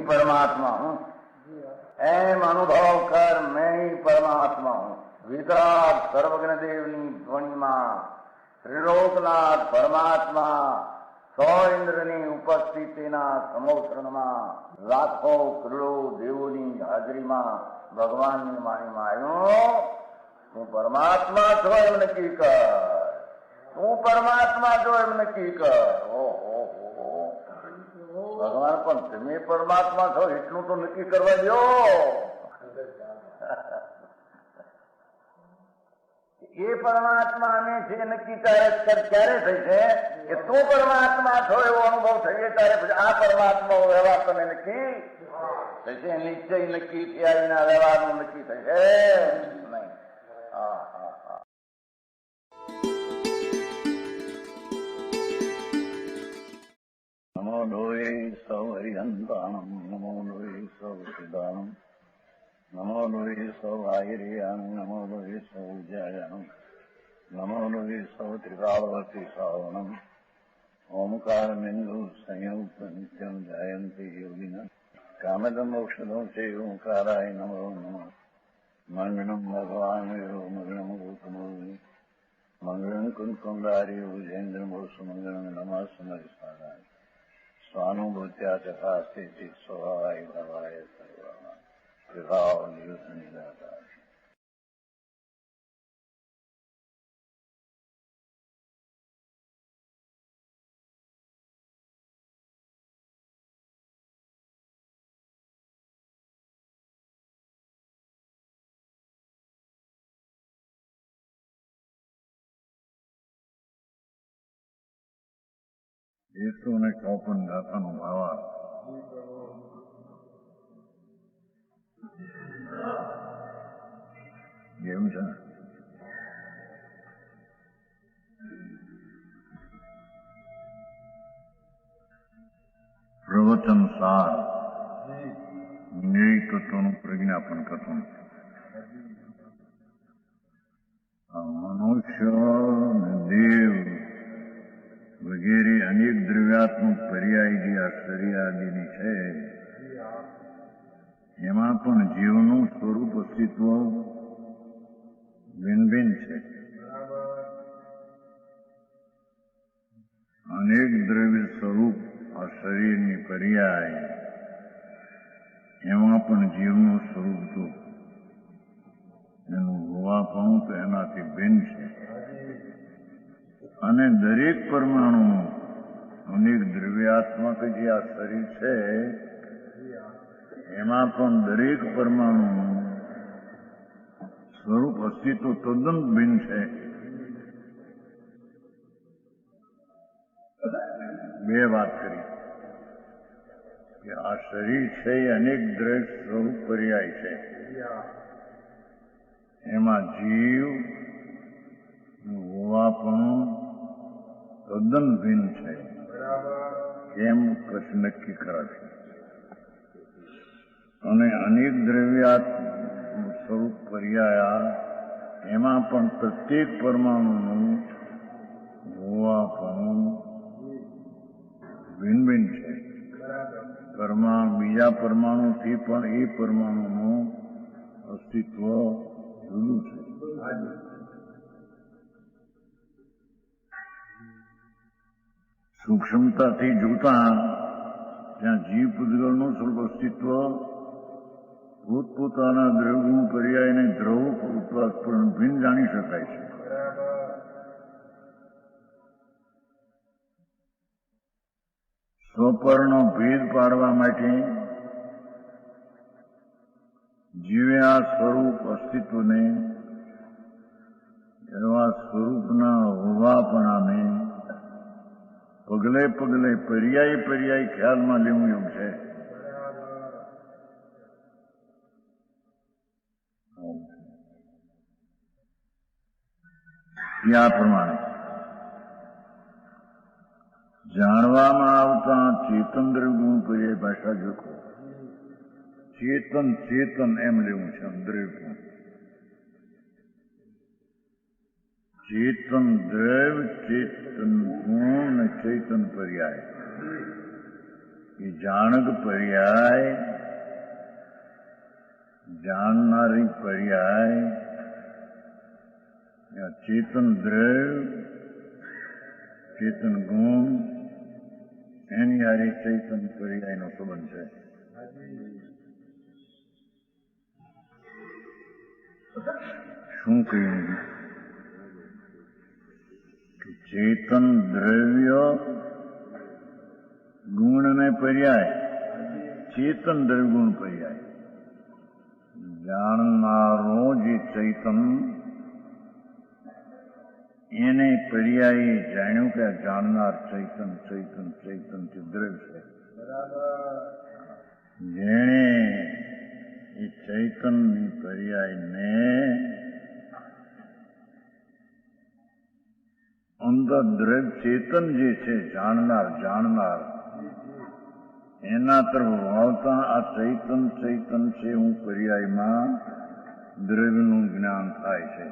परमात्मा हूँ, एम अनुभव कर मैं ही परमात्मा हूँ। वितराग सर्वज्ञ देवनी ध्वनि में त्रिलोकनाथ परमात्मा 100 इंद्રની ઉપસ્થિતિના સમોત્સવમાં લાખો કરોડો દેવોની હાજરીમાં ભગવાનની વાણીમાં આવ્યો, તું પરમાત્મા છો એમ નક્કી કર, તું પરમાત્મા છો એમ નક્કી કર. ઓહો, ભગવાન પણ તમે પરમાત્મા છો એટલું તો નક્કી કરવા દો. એ પરમાત્માને છે નક્કી ક્યારે થઈ છે કે તું પરમાત્મા છો એવો અનુભવ થઈએ ત્યારે પછી આ પરમાત્મા વ્યવહાર તમે નક્કી થશે. નિશ્ચય નક્કી થયા વિના વ્યવહારનું નક્કી થશે નહીં. હા હા હા. નમો લોહે સૌ હરિહંતાણમ, નમો લોહે સૌ સિદ્ધાણમ, નમો લોહે સૌ આયર્યાણમ, નમો લોહે સૌ જયાણમ, નમો લોહે સૌ ત્રિકાળવતી શ્રાવણમ. ઓમકાર બિંદુ સંયુક્ત નિત્યમ જયંતિ યોગિના કામદમ મોક્ષદમ છે ઓંકારાય નમો નમઃ. મંગળમ ભગવાન મંગળમ ગૌતમોની મંગળમ કુંકુંડારી ભુજેન્દ્રમોષ મંગળમ નમઃ સમરિસારાય સ્વાનુભૂત્યા ચકાસ્તે ચિત સ્વભાવાય ભવાય સર્વમાં વિભાવ નિયુત નિરાકાર. એકસો ને 54 ગાથાનો ભાવાર્થ. કેમ છે? પ્રવચન સાર ન્યાય તત્વનું પ્રજ્ઞાપન કથન. મનુષ્ય દેવ વગેરે અનેક દ્રવ્યાત્મક પર્યાય જે આ શરીરાદિની છે એમાં પણ જીવનું સ્વરૂપ અસ્તિત્વ ભિન્ન ભિન્ન છે. અનેક દ્રવ્ય સ્વરૂપ આ શરીરની પર્યાય એમાં પણ જીવનું સ્વરૂપ તો એનું હોવાપણું તો એનાથી ભિન્ન છે. અને દરેક પરમાણુ અનેક દ્રવ્યાત્મક જે આ શરીર છે એમાં પણ દરેક પરમાણુનું સ્વરૂપ અસ્તિત્વ તદ્દન ભિન્ન છે. બે વાત કરી કે આ શરીર છે એ અનેક દ્રવ્ય સ્વરૂપ પર્યાય છે. એમાં જીવ હોવાપણું તદ્દન ભિન્ન છે. એમ કચ્છ નક્કી કરાશે. અને અનેક દ્રવ્યાત્મક સ્વરૂપ પર્યાયા એમાં પણ પ્રત્યેક પરમાણુનું હોવાપણું ભિન્ન ભિન્ન છે. બીજા પરમાણુથી પણ એ પરમાણુનું અસ્તિત્વ જુદું છે. સૂક્ષ્મતાથી જોતા ત્યાં જીવ પૂતગલનું સ્વરૂપ અસ્તિત્વ પોતપોતાના દ્રવ્યગુણ પર્યાયને દ્રવ પણ ભિન્ન જાણી શકાય છે. સ્વપરનો ભેદ પાડવા માટે જીવે આ સ્વરૂપ અસ્તિત્વને એવા સ્વરૂપના હોવાપણાને પગલે પગલે પર્યાય પર્યાય ખ્યાલમાં લેવું એવું છે. આ પ્રમાણે જાણવામાં આવતા ચેતન દ્રવ્ય ગુણ પર્યાય ભાષા જોખો ચેતન ચેતન એમ લેવું છે દ્રવ્ય. ચેતન દ્રવ્ય, ચેતન ગુણ ને ચેતન પર્યાય. એ જાણક પર્યાય, જાણનારી પર્યાય, ચેતન દ્રવ્ય, ચેતન ગુણ, એની હારે ચૈતન પર્યાયનો સંબંધ છે. શું કહ્યું? ચેતન દ્રવ્ય ગુણ ને પર્યાય, ચેતન દ્રવ્ય ગુણ પર્યાય. જાણનારો જે ચૈતન એને પર્યાયે જાણ્યું કે જાણનાર ચૈતન ચૈતન ચૈતન તે દ્રવ્ય છે. જેણે એ ચૈતનની પર્યાયને અંદર દ્રવ્ય ચેતન જે છે જાણનાર જાણનાર એના તરફ વાવતા આ ચૈતન ચૈતન છે હું પર્યાયમાં દ્રવ્યનું જ્ઞાન થાય છે.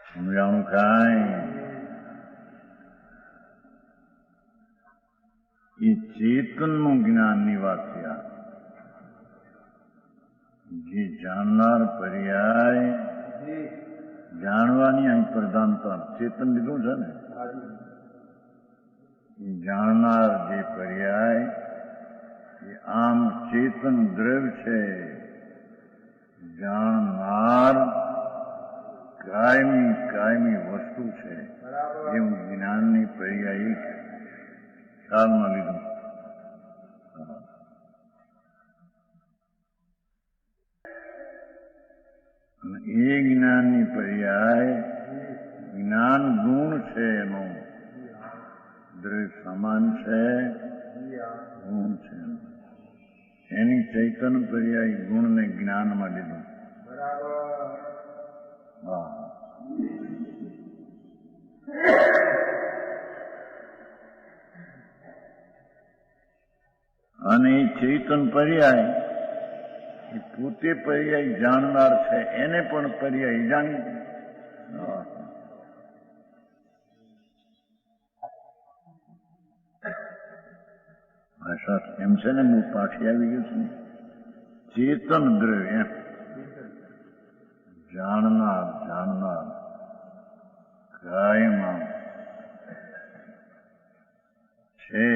સમજાણું કાંઈ? એ ચેતનનું જ્ઞાનની વાત છે. જે જાણનાર પર્યાય જાણવાની અહીં પ્રધાનતા ચેતન લીધું છે ને. જાણનાર જે પર્યાય એ આમ ચેતન દ્રવ્ય છે. જાણનાર કાયમી કાયમી વસ્તુ છે એવું જ્ઞાનની પર્યાય ખ્યાલમાં લીધું. એ જ્ઞાનની પર્યાય જ્ઞાન ગુણ છે. એનો દ્રવ્ય સમાન છે, ગુણ છે. એની ચૈતન પર્યાય ગુણને જ્ઞાનમાં લીધું. અને એ ચૈતન પર્યાય એ પોતે પર્યાય જાણનાર છે એને પણ પર્યાય જાણી. ભાષા એમ છે ને હું પાછી આવી ગયું છું. ચેતન દ્રવ્ય એમ જાણનાર જાણનાર કાયમાં છે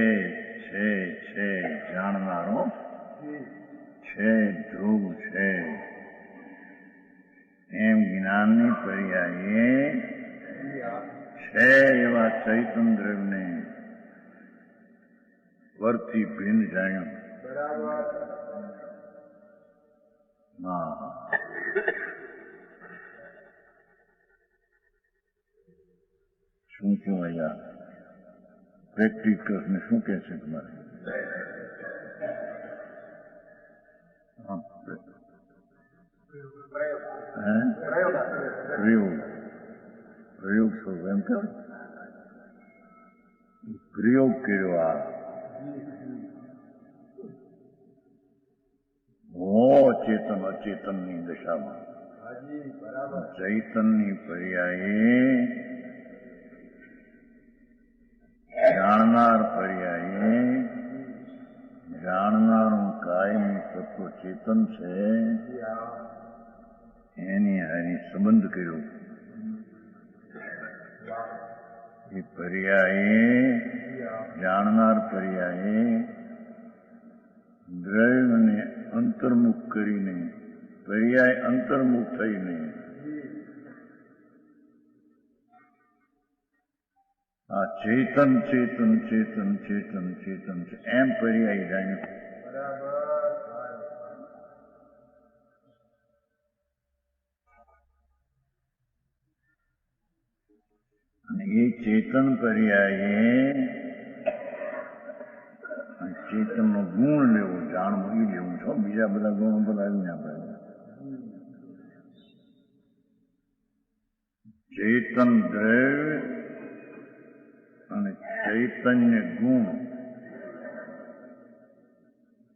છે છે જાણનારો છે ધ્રુવ છે એમ જ્ઞાનની પર્યાયે છે એવા ચૈતન દ્રવ્યને પરથી ભિન્ન જાણ્યું. શું કહેવાય? પ્રેક્ટિકલ્સને શું કહે છે તમારે? પ્રયોગ સ્વરૂપ એમ કે પ્રયોગ કર્યો. ચેતન અચેતનની દશામાં ચૈતનની પર્યાયે જાણનાર પર્યાયે જાણનારું કાયમી તત્વ ચેતન છે એની હારી સંબંધ કર્યો. એ પર્યાયે જાણનાર પર્યાયે દ્રવ્યને અંતર્મુખ કરીને પર્યાય અંતર્મુખ થઈને આ ચેતન ચેતન ચેતન ચેતન ચેતન છે એમ પર્યાય જાણ્યું. અને એ ચેતન પર્યાયે ચેતનનો ગુણ લેવો, જાણવું એ લેવું છો. બીજા બધા ગુણો બધા આવીને આપણે ચેતન દ્રવ્ય અને ચૈતન્ય ગુણ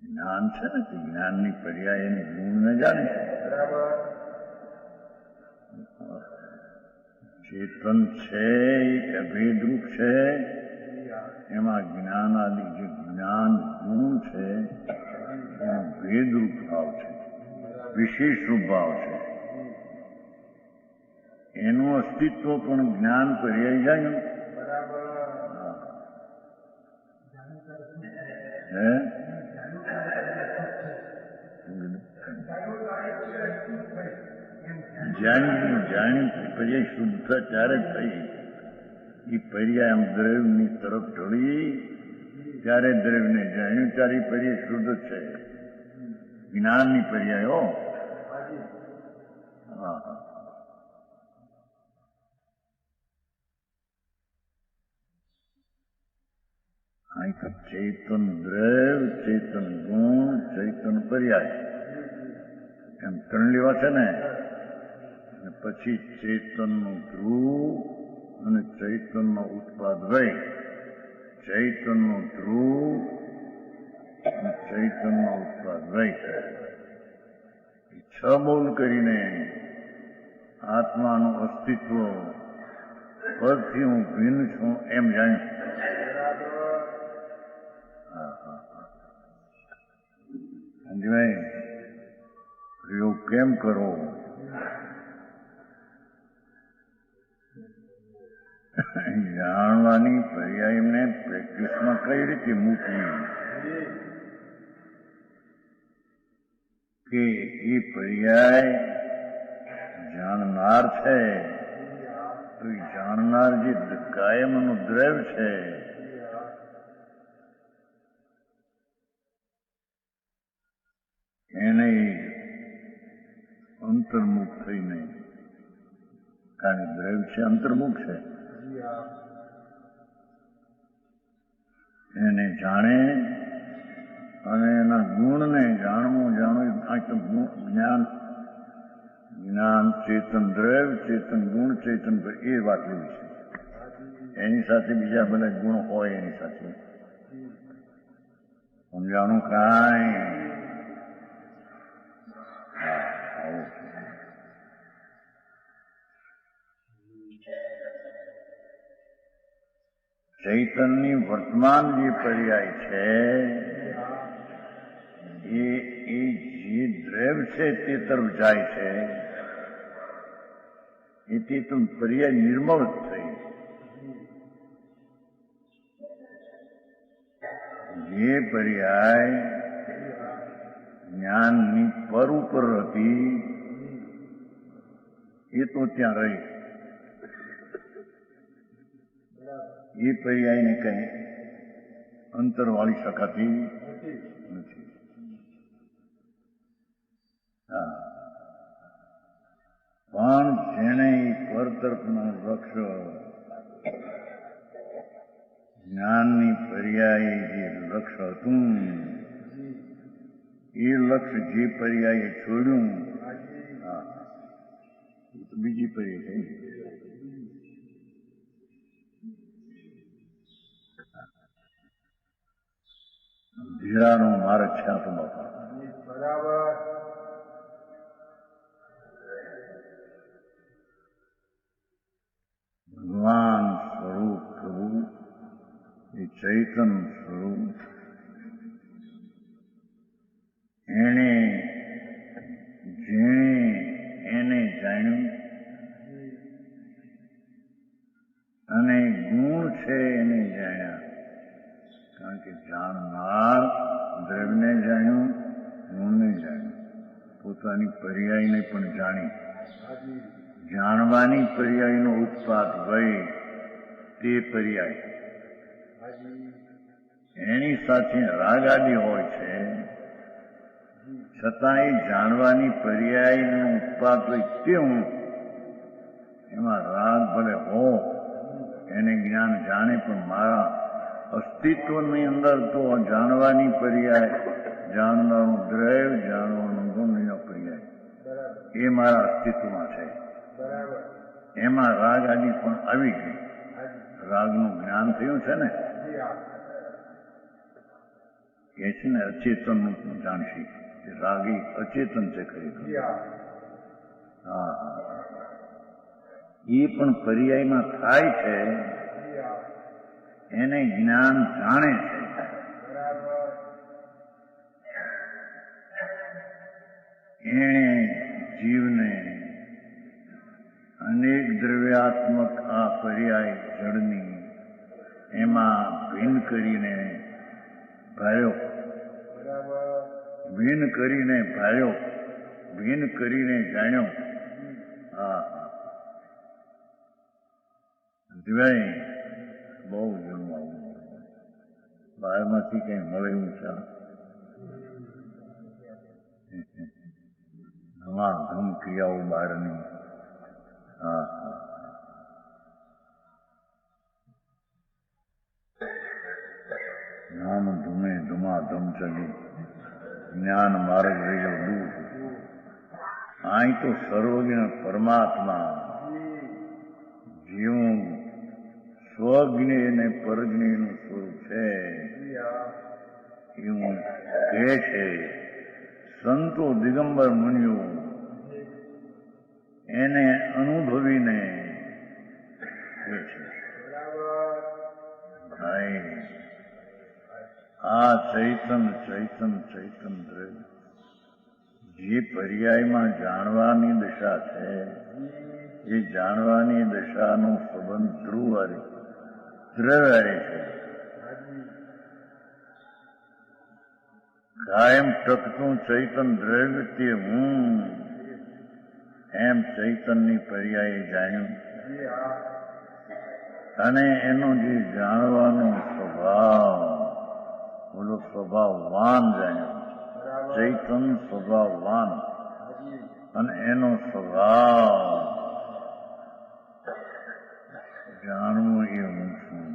જ્ઞાન છે ને તે જ્ઞાનની પર્યાય એને ગુણને જાણે છે. ચેતન છે એ અભેદરૂપ છે, એમાં જ્ઞાન આદિ જે જ્ઞાન ગુણ છે એનો ભેદરૂપ ભાવ છે, વિશેષ રૂપ ભાવ છે. એનું અસ્તિત્વ પણ જ્ઞાન પર્યાય જાણ્યું. જાણ્યું પર્યાય શુદ્ધ ત્યારે થઈ. એ પર્યાય આમ દ્રવ્યની તરફ ઢળી ત્યારે દ્રવ્યને જાણ્યું ત્યારે પર્યાય શુદ્ધ છે. જ્ઞાનની પર્યાય હો. હા હા. અહીં તો ચેતન દ્રવ્ય, ચેતન ગુણ, ચૈતન પર્યાય એમ ત્રણ લેવા છે ને. અને પછી ચેતનનું ધ્રુવ અને ચૈતનનો ઉત્પાદ વય, ચૈતનનો ધ્રુવ અને ચૈતનનો ઉત્પાદ વય, છ બોલ કરીને આત્માનું અસ્તિત્વ પરથી હું ભિન્ન છું એમ જાણ્યું. સમજવાય? પ્રયોગ કેમ કરો? જાણવાની પર્યાયને પ્રેક્ટિસમાં કઈ રીતે મૂકવી કે એ પર્યાય જાણનાર છે, તો એ જાણનાર જે કાયમનું દ્રવ્ય છે એને અંતર્મુખ થઈ નહીં. કારણ કે દ્રવ્ય છે અંતર્મુખ છે. એને જાણે અને એના ગુણને જાણવું જ્ઞાન જ્ઞાન ચેતન દ્રવ્ય, ચેતન ગુણ, ચેતન એ વાત એવી છે. એની સાથે બીજા બધા ગુણ હોય એની સાથે સમજાણું કાંઈ. ચૈતનની વર્તમાન જે પર્યાય છે એ જે દ્રવ્ય છે તે તરફ જાય છે. એથી તો પર્યાય નિર્મળ થઈ. જે પર્યાય જ્ઞાનની પર ઉપર હતી એ તો ત્યાં રહી. એ પર્યાયને કઈ અંતર વાળી શકાતી નથી. પણ જેણે પર તરફનું લક્ષ્ય જ્ઞાનની પર્યાય જે લક્ષ્ય હતું એ લક્ષ્ય જે પર્યાયે છોડ્યું એ તો બીજી પર્યાય થઈ. ધીરાનો માર્ગ છે આ તો બાપા. બરાબર. ભગવાન સ્વરૂપ પ્રભુ એ ચૈતન સ્વરૂપ એને એને જાણ્યું અને ગુણ છે એને જાણ્યા. કારણ કે જાણનાર દ્રવ્યને જાણ્યું, ગુણને જાણ્યું, પોતાની પર્યાયને પણ જાણી. જાણવાની પર્યાયનો ઉત્પાદ વય તે પર્યાય એની સાથે રાગ આદિ હોય છે, છતાં એ જાણવાની પર્યાયનો ઉત્પાદ હોય તે હું એમાં રાગ ભલે હો એને જ્ઞાન જાણે પણ મારા અસ્તિત્વની અંદર તો જાણવાની પર્યાય, જાણવાનું દ્રવ્ય, જાણવાનું ગુણ પર્યાય એ મારા અસ્તિત્વમાં છે. એમાં રાગ આદિ પણ આવી ગઈ. રાગનું જ્ઞાન થયું છે ને કે છે ને અચેતનનું જાણશી રાગી અચેતન છે ખરેખર. હા હા એ પણ પર્યાયમાં થાય છે, એને જ્ઞાન જાણે છે. એણે જીવને અનેક દ્રવ્યાત્મક આ પર્યાય જળની એમાં ભિન્ન કરીને ભાળ્યો, ભિન્ન કરીને ભાળ્યો, ભિન્ન કરીને જાણ્યો. હા દિવાય બહુ જન્મ બહારમાંથી કઈ મળે એવું છે. નવા ધમ ક્રિયાઓ બહારની. હા હા જ્ઞાન ધૂમે ધુમાધમ ચલી જ્ઞાન માર્ગ રહ્યો દૂર. અહીં તો સર્વજ્ઞ પરમાત્મા જીવું સ્વજ્ઞ અને પરજ્ઞનું સ્વરૂપ છે એવું કહે છે. સંતો દિગંબર મુનિઓ એને અનુભવીને કહે છે ભાઈ આ ચૈતન ચૈતન ચૈતન દ્રવ્ય જે પર્યાયમાં જાણવાની દશા છે એ જાણવાની દશાનો સંબંધ ધ્રુવારી દ્રવ્યારે છે. કાયમ ટકતું ચૈતન દ્રવ્ય તે હું એમ ચૈતનની પર્યાયે જાણ્યું અને એનો જે જાણવાનો સ્વભાવ બોલો સ્વભાવવાન જાણ્યો. ચૈતન સ્વભાવવાન અને એનો સ્વભાવ જાણવું એ હું છું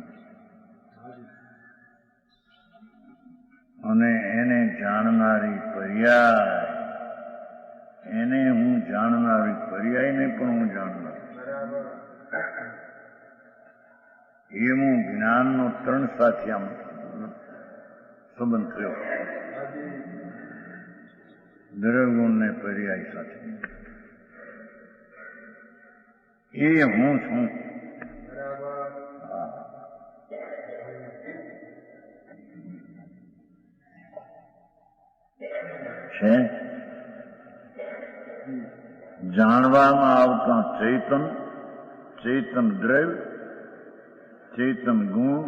અને એને જાણનારી પર્યાય એને હું જાણનારી પર્યાયને પણ હું જાણનાર એવું જ્ઞાનનો ત્રણ સાથે આમ સંબંધ થયો. દ્રવ્યગુણને પર્યાય સાથે એ હું છું. છે જાણવામાં આવતા ચૈતન, ચૈતન દ્રવ્ય, ચૈતન ગુણ,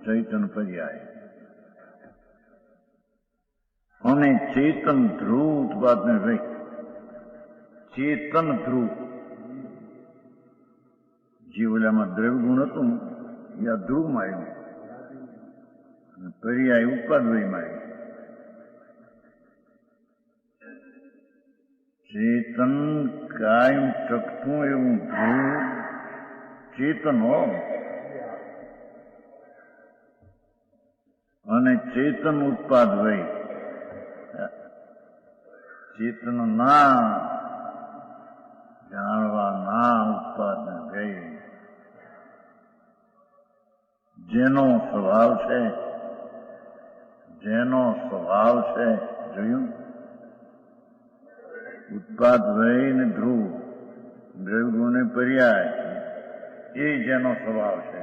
ચૈતન પર્યાય અને ચેતન ધ્રુવ ઉત્પાદન રહી. ચેતન ધ્રુવ જે ઓલામાં દ્રવ્ય ગુણ હતું એ આ ધ્રુવમાં આવ્યું, પર્યાય ઉત્પાદનમાં આવ્યું. ચેતન કાયમ ટકતું એવું ધ્રુવ ચેતન હો અને ચેતન ઉત્પાદ વય ચેતન ના જાણવા ના ઉત્પાદ ગઈ જેનો સ્વભાવ છે, જેનો સ્વભાવ છે જોયું. ઉત્પાદ વય ને ધ્રુવ દ્રવ્યગુણ ને પર્યાય એ જેનો સ્વભાવ છે.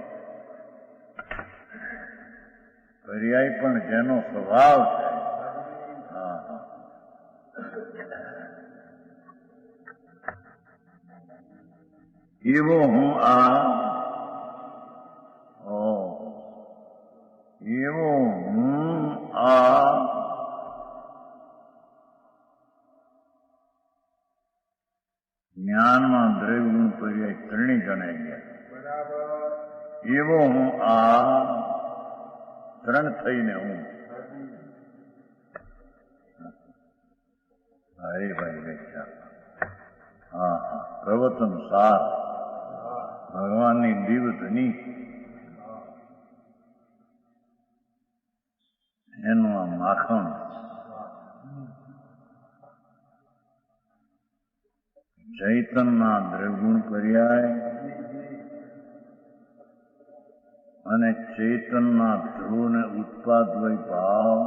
પર્યાય પણ જેનો સ્વભાવ છે. હા હા એવો હું આ એવો હું આ જ્ઞાનમાં દ્રવ્યગુણ પર્યાય ત્રણેય જણાઈ ગયા. એવો હું આ ત્રણ થઈને હું હરિભાઈ વેચ્યા. હા હા પ્રવચન સાર ભગવાનની દિવ્ય ધની એનું આ માખણ ચૈતનના દ્રવ્યગુણ પર્યાય અને ચેતનના ધ્રુવને ઉત્પાદ વય ભાવ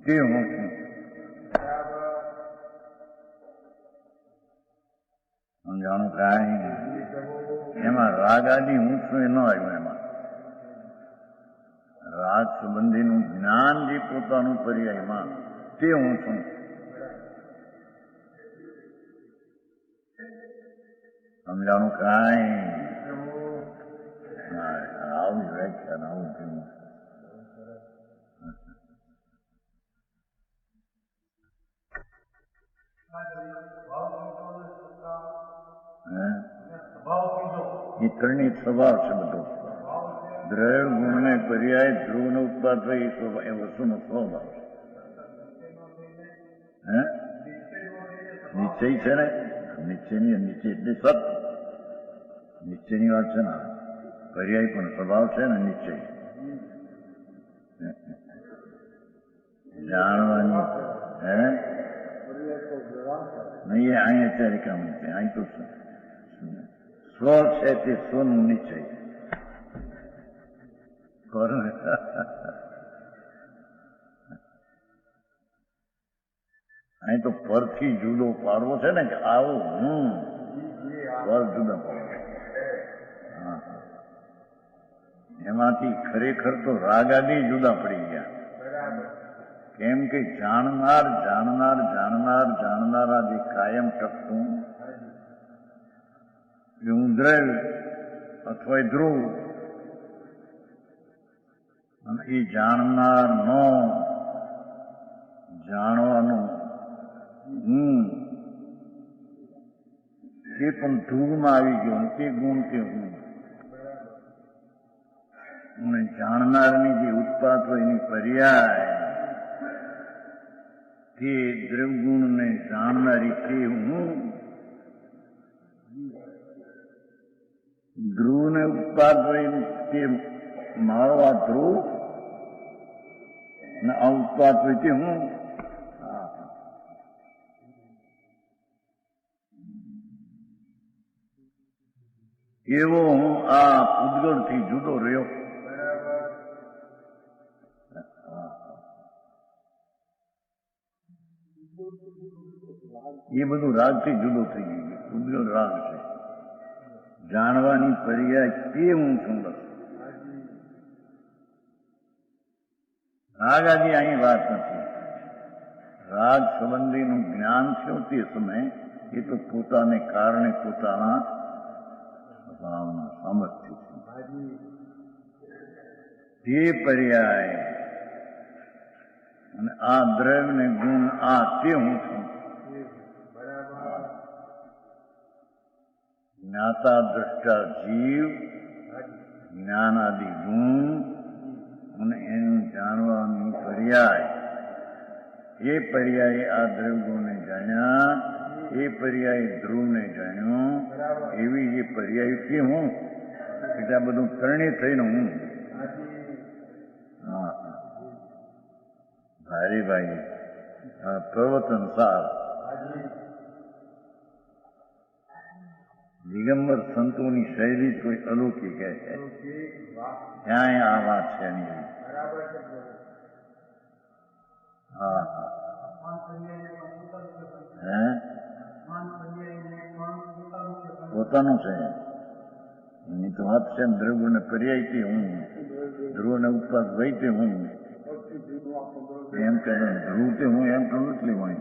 તે હું છું. સમજાણું કાંઈ એમાં રાગ આદિ હું છું એ ન આવ્યું. એમાં રાગ સંબંધીનું જ્ઞાન જે પોતાનું પર્યાયમાં તે હું છું. સમજાણું કાંઈ આવું વ્યાખ્યાન આવું થયું. એ ત્રણેય સ્વભાવ છે બધો. દ્રવ્ય ગુણને પર્યાય ધ્રુવનો ઉત્પાદ થાય એ વસ્તુનો સ્વભાવ છે. નિશ્ચય છે ને, નિશ્ચયની નિશ્ચય એટલે સત નિશ્ચયની વાત છે ને. પર્યાય પણ સ્વભાવ છે ને નિશ્ચય જાણવાની. નહીં અહીં અત્યારે કામ છે. અહીં તો સ્વ છે તે સ્વનું નિશ્ચય. અહીં તો પરથી જુદો પાડવો છે ને કે આવો હું પર જુદા પાડવો. એમાંથી ખરેખર તો રાગાદી જુદા પડી ગયા. કેમ કે જાણનાર જાણનાર જાણનાર જાણનારા જે કાયમ ટકતું એ હું દ્રવ્ય અથવા ધ્રુવ અને એ જાણનાર નો જાણવાનું હું તે પણ ધ્રુવમાં આવી ગયો. તે ગુણ તે હું અને જાણનારની જે ઉત્પાદ હોય એની પર્યાય તે દ્રવગુણને જાણનારી તે હું. ધ્રુવને ઉત્પાદ હોય તે મારો આ ધ્રુવ અને આ ઉત્પાદ હોય તે હું. એવો હું આ પૂતગળથી જુદો રહ્યો. એ બધું રાગથી જુદો થઈ ગયું. પૂતગળ રાગ છે. જાણવાની પર્યાય તે હું છું. બસ રાગ આદિ અહીં વાત નથી. રાગ સંબંધીનું જ્ઞાન થયું તે સમય એ તો પોતાને કારણે પોતાના સ્વભાવના સામર્થ્ય છે તે પર્યાય અને આ દ્રવ્ય ને ગુણ આ તે હું છું. જ્ઞાતા દ્રષ્ટા જીવ જ્ઞાનાદિ ગુણ અને એનું જાણવાની પર્યાય એ પર્યાય આ દ્રવ્ય ગુણને જાણ્યા એ પર્યાય ધ્રુવને જાણ્યો. એવી જે પર્યાય તે હું એટલે આ બધું ત્રણેય થઈને હું. હરિભાઈ પ્રવચન સાર દિગંબર સંતોની શૈલી કોઈ અલૌકિક છે. ક્યાંય આ વાત છે નહીં. હા પોતાનું છે એની તો વાત છે. દ્રવ્યને પર્યાયથી હું ધ્રુવને ઉત્પાદ વૈતે હું એમ કે ધ્રુવ તે હું એમ તો નથી લેવું.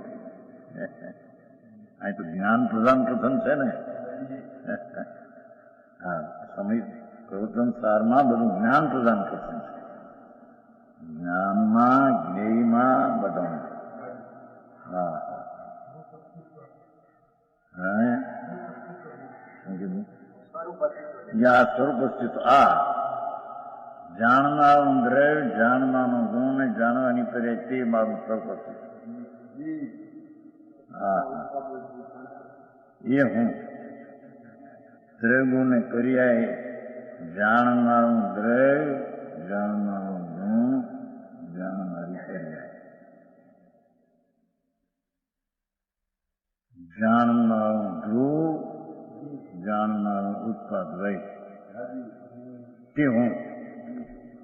અહીં તો જ્ઞાન પ્રધાન કથન છે ને. હા સમય પ્રવચન સારમાં બધું જ્ઞાન પ્રદાન કથન છે. જ્ઞાનમાં જ્ઞેયમાં બધા. હા હા સ્વરૂપ સ્થિત આ જાણનારું દ્રવ્ય જાણનારું ગુણ ને જાણવાની પર્યાય તે મારું સ્વરૂપ સ્થિત. હા એ હું દ્રવ્ય ગુણને પર્યાય જાણનારું દ્રવ્ય જાણનારું ગુણ જાણનારી પર્યાય જાણનારું ધ્રુવ જાણનારું ઉત્પાદ વય તે હું.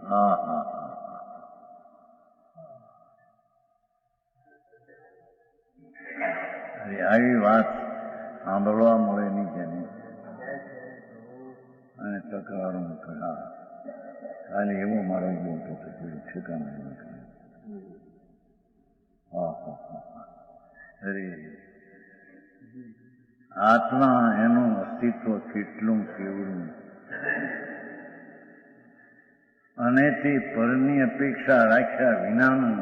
હા હા હા. આવી વાત સાંભળવા મળે નહીં જેને અને તકરારો કરા ખાલી એવો મારો બોલતો હતો કોઈ ઠેકાણા નથી. હા હા હા. અરે આત્મા એનું અસ્તિત્વ કેટલું કેવડું અને તે પરની અપેક્ષા રાખ્યા વિનાનું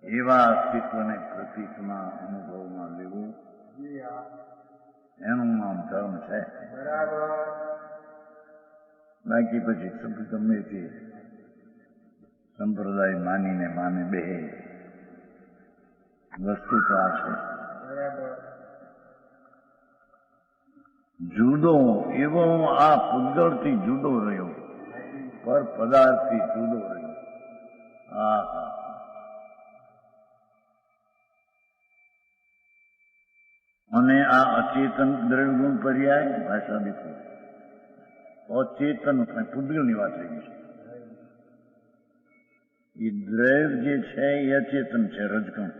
એવા અસ્તિત્વને પ્રતીકમાં અનુભવમાં લેવું એનું નામ ધર્મ છે. બાકી પછી ગમે તે સંપ્રદાય માનીને માને બે વસ્તુ તો આ છે. જુદો એવો આ પૂતગળથી જુદો રહ્યો, પર પદાર્થથી જુદો રહ્યો. હા હા. અને આ અચેતન દ્રવ્યગુણ પર્યાય ભાષા દીધું અચેતન પૂતગળની વાત થઈ છે. એ દ્રવ્ય જે છે એ અચેતન છે, રજકણ.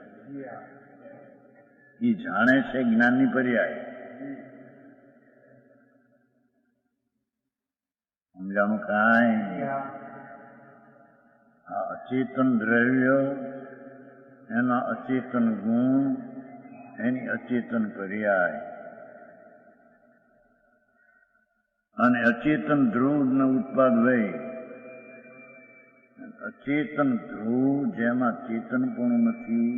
એ જાણે છે જ્ઞાનની પર્યાય. સમજાણું કાંઈ? આ અચેતન દ્રવ્ય, એના અચેતન ગુણ, એની અચેતન પર્યાય અને અચેતન ધ્રુવ ન ઉત્પાદ વય. અચેતન ધ્રુવ જેમાં ચેતન પણ નથી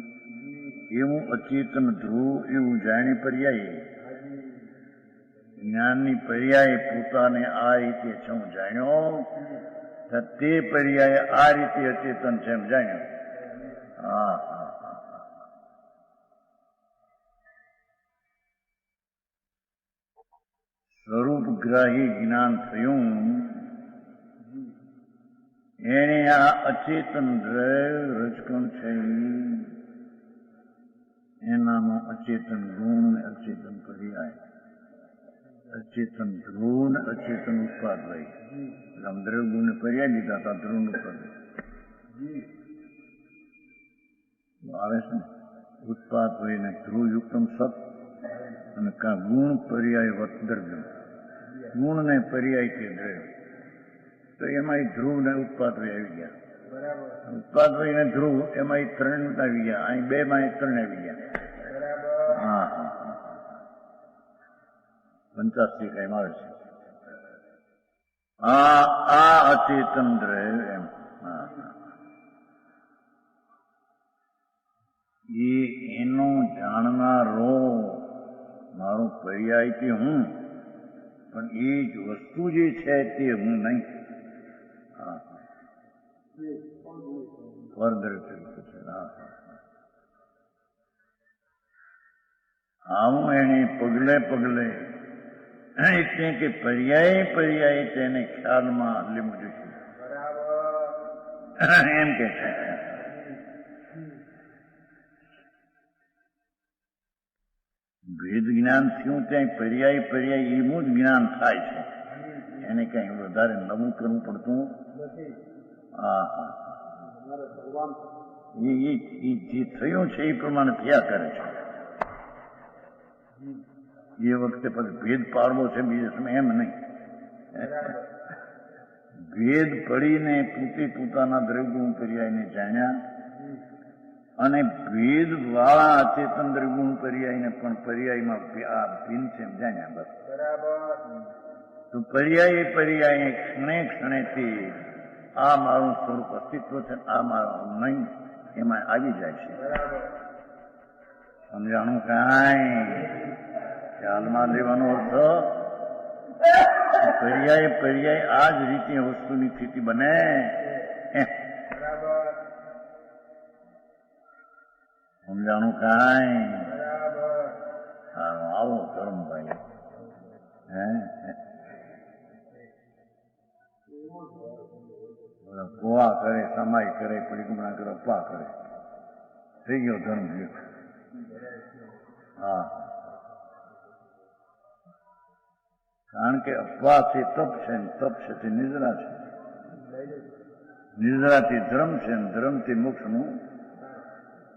એવું અચેતન ધ્રુવ એવું જાણી પર્યાય. જ્ઞાનની પર્યાય પોતાને આ રીતે છે હું જાણ્યો, તે પર્યાય આ રીતે અચેતન છે એમ જાણ્યો. હા હા. સ્વરૂપગ્રાહી જ્ઞાન થયું એને આ અચેતન દ્રવ્ય રજકણ છે એનાનો અચેતન ગુણ ને અચેતન પર્યાય, અચેતન ધ્રુવ ને અચેતન ઉત્પાદ હોય. આમ દ્રવ્ય ગુણ ને પર્યાય લીધા હતા, ધ્રુવ ને ઉત્પાદ આવે છે ને. ઉત્પાદ હોય ને ધ્રુવ યુક્તમ સત અને કા ગુણ પર્યાય વત દ્રવ્ય. ગુણ ને પર્યાય કે દ્રવ્ય તો એમાં ધ્રુવ ને ઉત્પાદ વય આવી ગયા. ઉત્પાદ વય ને ધ્રુવ એમાં ત્રણ આવી ગયા. અહીં બે માં ત્રણ આવી ગયા. હા હા. 85 કઈ આવે છે. આ અચેતન દ્રવ્ય એમ. એનો જાણનારો મારો પર્યાય તે હું, પણ એ જ વસ્તુ જે છે તે હું નહીં. આવું એને પગલે પગલે એટલે કે પર્યાય પર્યાય તેને ખ્યાલમાં લેવું જોઈએ એમ કે છે. ભેદ જ્ઞાન થયું ત્યાં પર્યાય પર્યાય એવું જ જ્ઞાન થાય છે. એને કઈ વધારે નવું કરવું પડતું. હા હા. એ જે થયું છે એ પ્રમાણે થયા કરે છે. એ વખતે પછી ભેદ પાડવો છે બીજે સમય એમ નહીં. ભેદ પડીને પોતાના દ્રવ્યગુણ પર્યાયને જાણ્યા અને ભેદ વાળા અચેતન દ્રવ્યગુણ પર્યાયને પણ પર્યાયમાં આ ભિન્ન છે એમ જાણ્યા. બસ તો પર્યાય પર્યાય ક્ષણે ક્ષણેથી આ મારું સ્વરૂપ અસ્તિત્વ છે, આ મારું નહીં એમાં આવી જાય છે. સમજાણું કાંઈ? ખ્યાલમાં લેવાનો અર્થ પર્યાય પર્યાય આ જ રીતે વસ્તુની સ્થિતિ બને. સમજાણું કાંઈ? આવો ધર્મભાઈ. પોવા કરે, સમાય કરે, પરિક્રમણા કરે, અપા કરે, થઈ ગયો ધર્મ. હા કારણ કે અપવાસ એ તપ છે, ને તપ છે તે નિદ્રા છે. નિદ્રાથી ધર્મ છે, ને ધર્મથી મોક્ષનું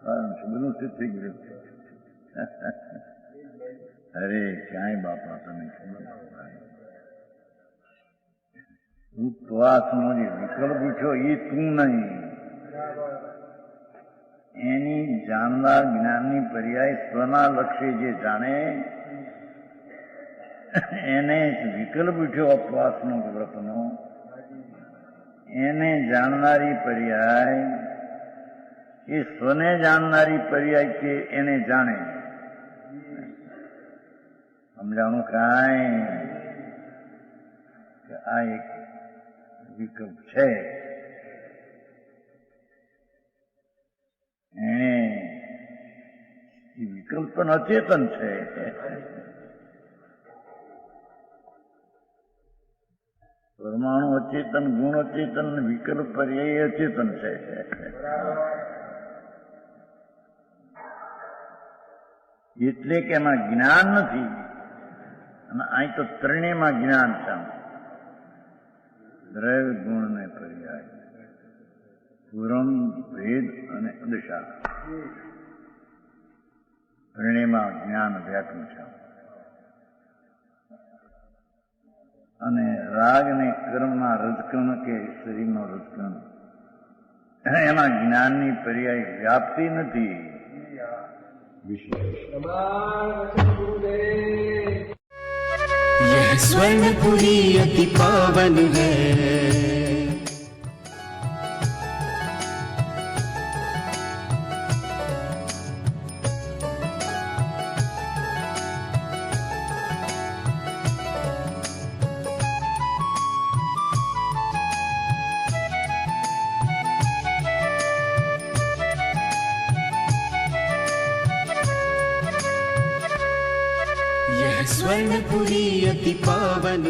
કારણ છે. બધું સિદ્ધ થઈ ગયું. અરે ક્યાંય બાપા તમે ઉપવાસનો જે વિકલ્પ ઉઠ્યો એ તું નહીં. એની જાણનાર જ્ઞાનની પર્યાય સ્વના લક્ષ્ય જે જાણે એને વિકલ્પ ઉઠ્યો અપવાસનો વ્રતનો. એને જાણનારી પર્યાય એ સ્વને જાણનારી પર્યાય કે એને જાણે સમજાણું કાંઈ કે આ એક વિકલ્પ છે. એ વિકલ્પ પણ અચેતન છે. પરમાણુ અચેતન, ગુણ અચેતન, વિકલ્પ પર્યાય અચેતન છે. એટલે કે એમાં જ્ઞાન નથી, અને અહીં તો ત્રણેયમાં જ્ઞાન છે. દ્રવ્ય, ગુણ ને પર્યાય, પૂરમ, ભેદ અને દશા, ત્રણેયમાં જ્ઞાન વ્યાપનું છે. અને રાગ ને કર્મના રજકણ કે શરીરનો રજકણ એમાં જ્ઞાનની પર્યાય વ્યાપતી નથી. यह स्वर्णपुरी अति पावन है. यह स्वर्णपुरी अति पावन